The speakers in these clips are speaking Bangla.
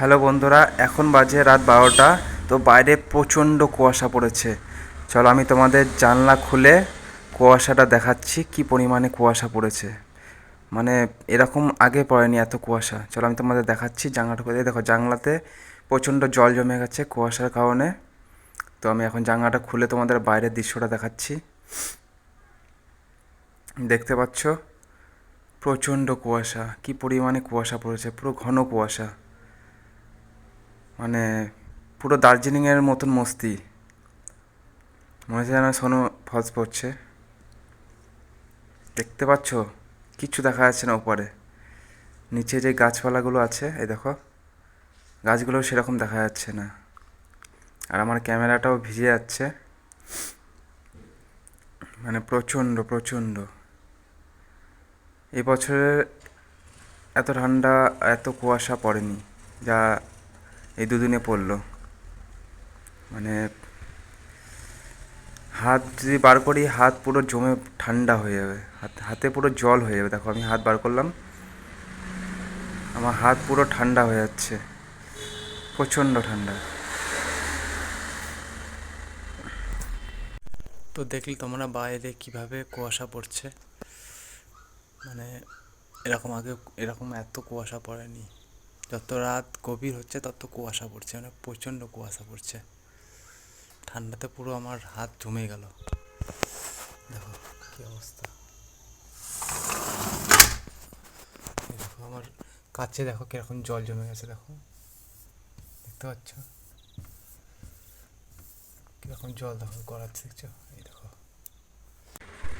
হ্যালো বন্ধুরা, এখন বাজে রাত 12টা। তো বাইরে প্রচণ্ড কুয়াশা পড়েছে। চলো আমি তোমাদের জানলা খুলে কুয়াশাটা দেখাচ্ছি, কি পরিমাণে কুয়াশা পড়েছে। মানে এরকম আগে পড়েনি এত কুয়াশা। চলো আমি তোমাদের দেখাচ্ছি জানলাটা খুলে। দেখো জানলাতে প্রচণ্ড জল জমে গেছে কুয়াশার কারণে। তো আমি এখন জানলাটা খুলে তোমাদের বাইরের দৃশ্যটা দেখাচ্ছি। দেখতে পাচ্ছ প্রচণ্ড কুয়াশা, কি পরিমাণে কুয়াশা পড়েছে, পুরো ঘন কুয়াশা। মানে পুরো দার্জিলিংয়ের মতন মস্তি, মনে হচ্ছে যেন সোনো ফলস পড়ছে। দেখতে পাচ্ছ কিচ্ছু দেখা যাচ্ছে না উপরে। নিচে যে গাছপালাগুলো আছে, এই দেখো গাছগুলো সেরকম দেখা যাচ্ছে না। আর আমার ক্যামেরাটাও ভিজে যাচ্ছে। মানে প্রচণ্ড প্রচণ্ড এবছরে এত ঠান্ডা, এত কুয়াশা পড়েনি যা এই দুদিনে পড়লো। মানে হাত যদি বার করি, হাত পুরো জমে ঠান্ডা হয়ে যাবে, হাতে পুরো জল হয়ে যাবে। দেখো আমি হাত বার করলাম, আমার হাত পুরো ঠান্ডা হয়ে যাচ্ছে, প্রচণ্ড ঠান্ডা। তো দেখলি তোমরা বাইরে কিভাবে কুয়াশা পড়ছে। মানে এরকম আগে এরকম এত কুয়াশা পড়েনি। যত রাত গভীর হচ্ছে তত কুয়াশা পড়ছে, মানে প্রচণ্ড কুয়াশা পড়ছে। ঠান্ডাতে পুরো আমার হাত জমে গেল। দেখো কী অবস্থা। দেখো আমার কাছে, দেখো কিরকম জল জমে গেছে। দেখো দেখতে পাচ্ছ কিরকম জল, দেখো গড়াচ্ছে, দেখছো? এই দেখো।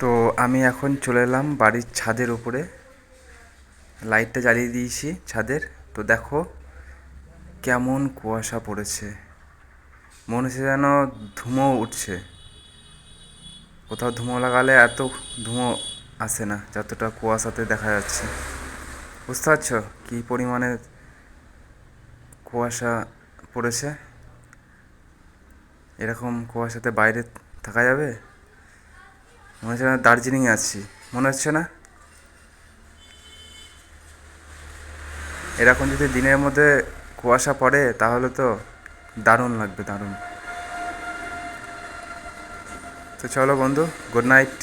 তো আমি এখন চলে এলাম বাড়ির ছাদের উপরে, লাইটটা জ্বালিয়ে দিয়েছি ছাদের। তো দেখো কেমন কুয়াশা পড়েছে, মনে হচ্ছে যেন ধুঁয়ো উঠছে। কোথাও ধুঁয়ো লাগালে এত ধুঁয়ো আসে না যতটা কুয়াশাতে দেখা যাচ্ছে। বুঝতে পারছো কী পরিমাণে কুয়াশা পড়েছে? এরকম কুয়াশাতে বাইরে থাকা যাবে? মনে হচ্ছে না দার্জিলিংয়ে আছি, মনে হচ্ছে না? এরকম যদি দিনের মধ্যে কুয়াশা পড়ে তাহলে তো দারুণ লাগবে, দারুণ। তো চলো বন্ধু, গুড নাইট।